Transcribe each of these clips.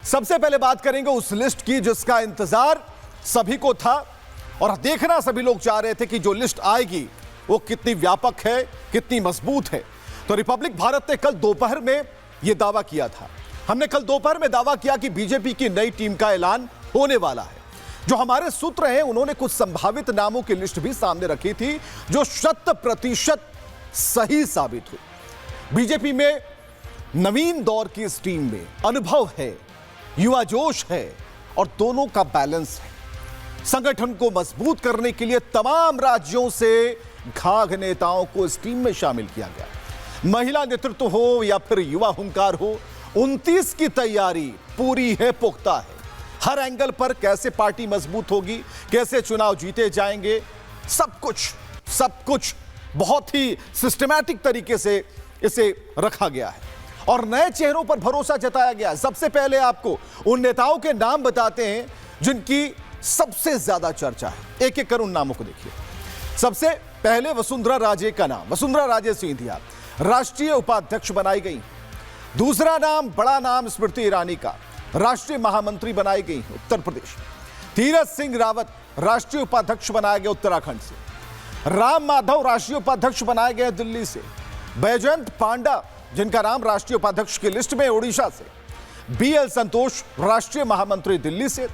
सबसे पहले बात करेंगे उस लिस्ट की जिसका इंतजार सभी को था और देखना सभी लोग चाह रहे थे कि जो लिस्ट आएगी वो कितनी व्यापक है, कितनी मजबूत है। तो रिपब्लिक भारत ने कल दोपहर में यह दावा किया था, हमने कल दोपहर में दावा किया कि बीजेपी की नई टीम का ऐलान होने वाला है। जो हमारे सूत्र हैं उन्होंने कुछ संभावित नामों की लिस्ट भी सामने रखी थी जो 100% सही साबित हुई। बीजेपी में नवीन दौर की इस टीम में अनुभव है, युवा जोश है और दोनों का बैलेंस है। संगठन को मजबूत करने के लिए तमाम राज्यों से घाघ नेताओं को इस टीम में शामिल किया गया। महिला नेतृत्व हो या फिर युवा हुंकार हो, 29 की तैयारी पूरी है, पुख्ता है। हर एंगल पर कैसे पार्टी मजबूत होगी, कैसे चुनाव जीते जाएंगे, सब कुछ बहुत ही सिस्टमैटिक तरीके से इसे रखा गया है और नए चेहरों पर भरोसा जताया गया है। सबसे पहले आपको उन नेताओं के नाम बताते हैं जिनकी सबसे ज्यादा चर्चा है। एक एक कर उन नामों को देखिए। सबसे पहले वसुंधरा राजे का नाम, वसुंधरा राजे सिंधिया राष्ट्रीय उपाध्यक्ष बनाई गई। दूसरा नाम, बड़ा नाम, स्मृति ईरानी का राष्ट्रीय महामंत्री बनाई गई उत्तर प्रदेश। तीरथ सिंह रावत राष्ट्रीय उपाध्यक्ष बनाया गया उत्तराखंड से। राम माधव राष्ट्रीय उपाध्यक्ष बनाए गए दिल्ली से। बैजयंत पांडा जिनका नाम राष्ट्रीय उपाध्यक्ष की लिस्ट में उड़ीसा से। बीएल संतोष राष्ट्रीय महामंत्री दिल्ली से,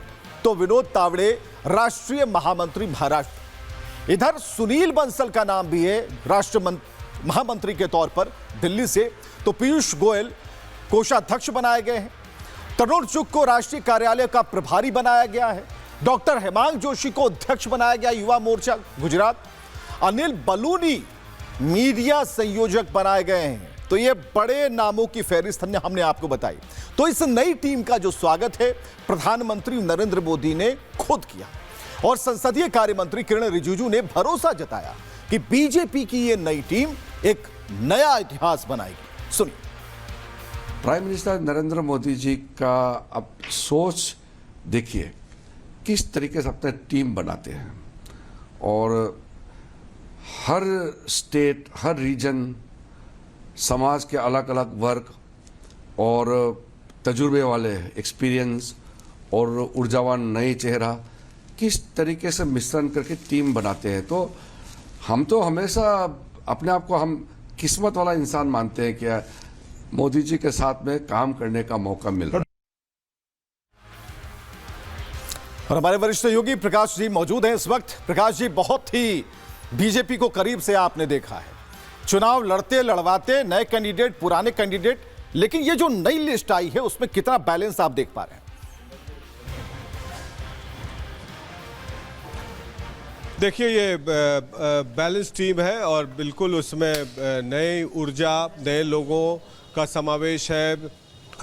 तो विनोद तावड़े राष्ट्रीय महामंत्री महाराष्ट्र। इधर सुनील बंसल का नाम भी है राष्ट्रीय महामंत्री के तौर पर दिल्ली से। तो पीयूष गोयल कोषाध्यक्ष बनाए गए हैं। तरुण चुग को राष्ट्रीय कार्यालय का प्रभारी बनाया गया है। डॉक्टर हेमांग जोशी को अध्यक्ष बनाया गया युवा मोर्चा गुजरात। अनिल बलूनी मीडिया संयोजक बनाए गए हैं। तो ये बड़े नामों की फहरिस्त हमने आपको बताई। तो इस नई टीम का जो स्वागत है प्रधानमंत्री नरेंद्र मोदी ने खुद किया और संसदीय कार्य मंत्री किरण रिजिजू ने भरोसा जताया कि बीजेपी की ये नई टीम एक नया इतिहास बनाएगी। सुनिए। प्राइम मिनिस्टर नरेंद्र मोदी जी का अब सोच देखिए किस तरीके से अपना टीम बनाते हैं और हर स्टेट, हर रीजन, समाज के अलग अलग वर्ग और तजुर्बे वाले एक्सपीरियंस और ऊर्जावान नए चेहरा किस तरीके से मिश्रण करके टीम बनाते हैं। तो हम तो हमेशा अपने आप को हम किस्मत वाला इंसान मानते हैं कि मोदी जी के साथ में काम करने का मौका मिल रहा है। और हमारे वरिष्ठ सहयोगी प्रकाश जी मौजूद हैं इस वक्त। प्रकाश जी, बहुत ही बीजेपी को करीब से आपने देखा है, चुनाव लड़ते लड़वाते, नए कैंडिडेट, पुराने कैंडिडेट, लेकिन ये जो नई लिस्ट आई है उसमें कितना बैलेंस आप देख पा रहे हैं? देखिए, ये बैलेंस टीम है और बिल्कुल उसमें नई ऊर्जा, नए लोगों का समावेश है।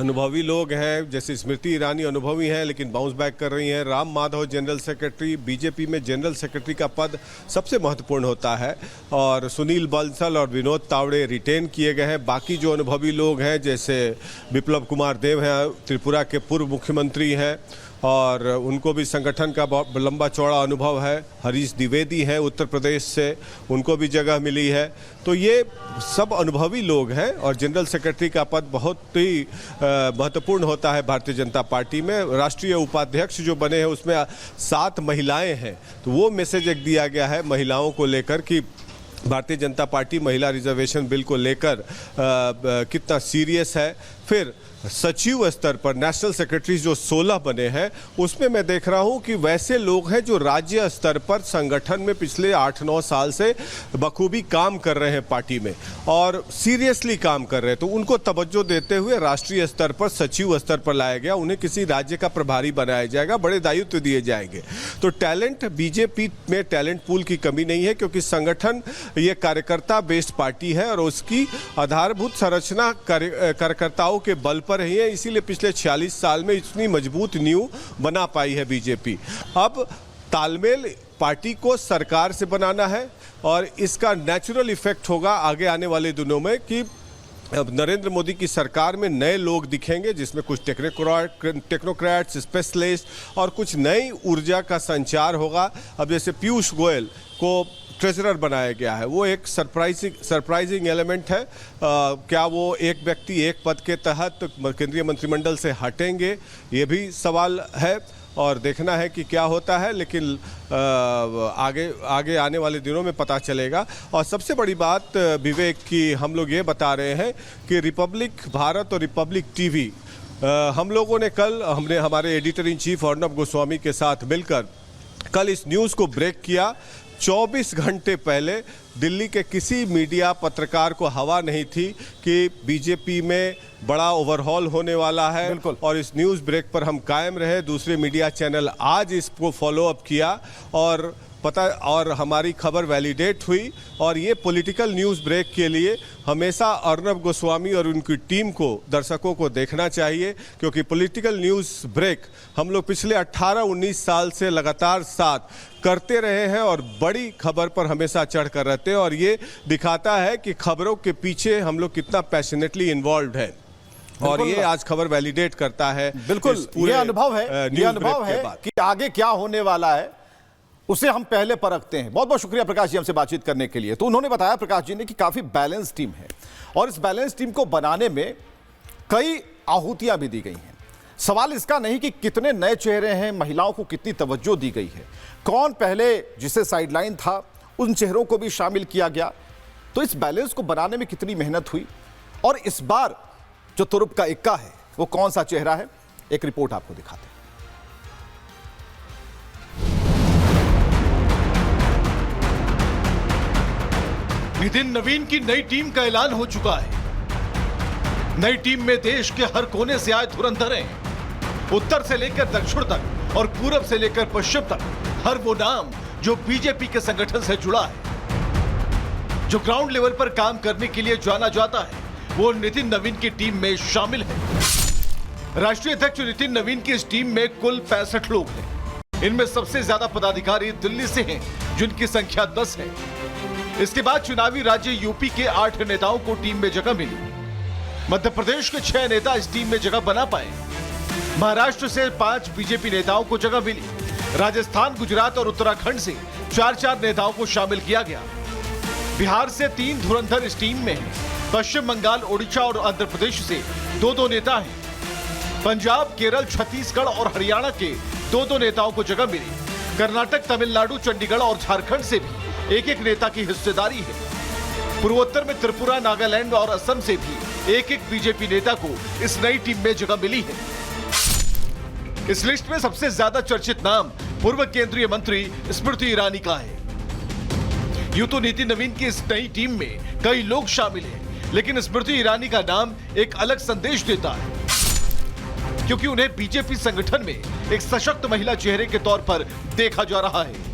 अनुभवी लोग हैं, जैसे स्मृति ईरानी अनुभवी हैं लेकिन बाउंस बैक कर रही हैं। Ram Madhav general secretary, BJP में जनरल सेक्रेटरी का पद सबसे महत्वपूर्ण होता है और सुनील बंसल और विनोद तावड़े रिटेन किए गए हैं। बाकी जो अनुभवी लोग हैं जैसे बिप्लब कुमार देव हैं, त्रिपुरा के पूर्व मुख्यमंत्री हैं और उनको भी संगठन का बहुत लंबा चौड़ा अनुभव है। हरीश द्विवेदी हैं उत्तर प्रदेश से, उनको भी जगह मिली है। तो ये सब अनुभवी लोग हैं और जनरल सेक्रेटरी का पद बहुत ही महत्वपूर्ण होता है भारतीय जनता पार्टी में। राष्ट्रीय उपाध्यक्ष जो बने हैं उसमें 7 महिलाएं हैं, तो वो मैसेज एक दिया गया है महिलाओं को लेकर कि भारतीय जनता पार्टी महिला रिजर्वेशन बिल को लेकर कितना सीरियस है। फिर सचिव स्तर पर नेशनल सेक्रेटरी जो 16 बने हैं उसमें मैं देख रहा हूं कि वैसे लोग हैं जो राज्य स्तर पर संगठन में पिछले 8-9 साल से बखूबी काम कर रहे हैं पार्टी में और सीरियसली काम कर रहे हैं। तो उनको तवज्जो देते हुए राष्ट्रीय स्तर पर सचिव स्तर पर लाया गया, उन्हें किसी राज्य का प्रभारी बनाया जाएगा, बड़े दायित्व दिए जाएंगे। तो टैलेंट, बीजेपी में टैलेंट पूल की कमी नहीं है क्योंकि संगठन ये कार्यकर्ता बेस्ड पार्टी है और उसकी आधारभूत संरचना कार्यकर्ताओं के बल पर रही है, इसीलिए पिछले 46 साल में इतनी मजबूत नींव बना पाई है बीजेपी। अब तालमेल पार्टी को सरकार से बनाना है और इसका नेचुरल इफेक्ट होगा आगे आने वाले दिनों में कि अब नरेंद्र मोदी की सरकार में नए लोग दिखेंगे जिसमें कुछ टेक्नोक्रेट्स, स्पेशलिस्ट और कुछ नई ऊर्जा का संचार होगा। अब जैसे पीयूष गोयल को ट्रेजरर बनाया गया है, वो एक सरप्राइजिंग एलिमेंट है। क्या वो एक व्यक्ति एक पद के तहत केंद्रीय मंत्रिमंडल से हटेंगे, ये भी सवाल है और देखना है कि क्या होता है, लेकिन आगे आने वाले दिनों में पता चलेगा। और सबसे बड़ी बात विवेक की हम लोग ये बता रहे हैं कि रिपब्लिक भारत और रिपब्लिक टीवी, हम लोगों ने हमने हमारे editor in chief Arnab Goswami के साथ मिलकर कल इस न्यूज़ को ब्रेक किया। 24 घंटे पहले दिल्ली के किसी मीडिया पत्रकार को हवा नहीं थी कि बीजेपी में बड़ा ओवरहॉल होने वाला है, और इस न्यूज़ ब्रेक पर हम कायम रहे। दूसरे मीडिया चैनल आज इसको फॉलो अप किया और हमारी खबर वैलिडेट हुई। और ये पॉलिटिकल न्यूज़ ब्रेक के लिए हमेशा अर्नब गोस्वामी और उनकी टीम को, दर्शकों को देखना चाहिए, क्योंकि पॉलिटिकल न्यूज़ ब्रेक हम लोग पिछले 18-19 साल से लगातार साथ करते रहे हैं और बड़ी खबर पर हमेशा चढ़ कर रहते हैं। और ये दिखाता है कि खबरों के पीछे हम लोग कितना पैशनेटली इन्वॉल्व है, और ये आज खबर वैलिडेट करता है। बिल्कुल, ये अनुभव है कि आगे क्या होने वाला है उसे हम पहले परखते हैं। बहुत बहुत शुक्रिया प्रकाश जी हमसे बातचीत करने के लिए। तो उन्होंने बताया, प्रकाश जी ने, कि काफी बैलेंस टीम है और इस बैलेंस टीम को बनाने में कई आहुतियां भी दी गई हैं। सवाल इसका नहीं कि कितने नए चेहरे हैं, महिलाओं को कितनी तवज्जो दी गई है, कौन पहले जिसे साइडलाइन था उन चेहरों को भी शामिल किया गया। तो इस बैलेंस को बनाने में कितनी मेहनत हुई, और इस बार जो तुरुप का इक्का है वो कौन सा चेहरा है, एक रिपोर्ट आपको दिखाते हैं। नितिन नवीन की नई टीम का ऐलान हो चुका है। नई टीम में देश के हर कोने से आए धुरंधर हैं। उत्तर से लेकर दक्षिण तक और पूरब से लेकर पश्चिम तक हर वो नाम जो बीजेपी के संगठन से जुड़ा है, जो ग्राउंड लेवल पर काम करने के लिए जाना जाता है, वो नितिन नवीन की टीम में शामिल है। राष्ट्रीय अध्यक्ष नितिन नवीन की इस टीम में कुल 65 लोग हैं। इनमें सबसे ज्यादा पदाधिकारी दिल्ली से हैं, जिनकी संख्या 10 है। इसके बाद चुनावी राज्य यूपी के 8 नेताओं को टीम में जगह मिली। मध्य प्रदेश के 6 नेता इस टीम में जगह बना पाए। महाराष्ट्र से 5 बीजेपी नेताओं को जगह मिली। राजस्थान, गुजरात और उत्तराखंड से 4-4 नेताओं को शामिल किया गया। बिहार से 3 धुरंधर इस टीम में हैं। पश्चिम बंगाल, ओडिशा और आंध्र प्रदेश से 2-2 नेता हैं। पंजाब, केरल, छत्तीसगढ़ और हरियाणा के 2-2 नेताओं को जगह मिली। कर्नाटक, तमिलनाडु, चंडीगढ़ और झारखंड से भी एक-एक नेता की हिस्सेदारी है। पूर्वोत्तर में त्रिपुरा, नागालैंड और असम से भी एक-एक बीजेपी नेता को इस नई टीम में जगह मिली है। इस लिस्ट में सबसे ज्यादा चर्चित नाम पूर्व केंद्रीय मंत्री स्मृति ईरानी का है। यूं तो नितिन नवीन की इस नई टीम में कई लोग शामिल हैं, लेकिन स्मृति ईरानी का नाम एक अलग संदेश देता है, क्योंकि उन्हें बीजेपी संगठन में एक सशक्त महिला चेहरे के तौर पर देखा जा रहा है।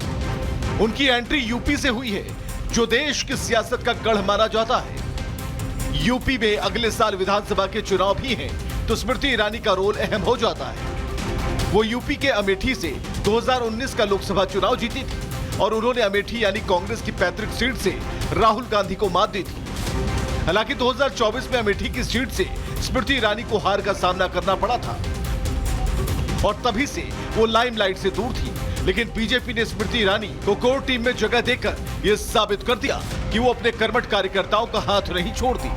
उनकी एंट्री यूपी से हुई है, जो देश की सियासत का गढ़ माना जाता है। यूपी में अगले साल विधानसभा के चुनाव भी हैं, तो स्मृति ईरानी का रोल अहम हो जाता है। वो यूपी के अमेठी से 2019 का लोकसभा चुनाव जीती थी और उन्होंने अमेठी यानी कांग्रेस की पैतृक सीट से राहुल गांधी को मात दी थी। हालांकि 2024 में अमेठी की सीट से स्मृति ईरानी को हार का सामना करना पड़ा था और तभी से वो लाइमलाइट से दूर थी। लेकिन बीजेपी ने स्मृति ईरानी को कोर टीम में जगह देकर यह साबित कर दिया कि वो अपने कर्मठ कार्यकर्ताओं का हाथ नहीं छोड़ती।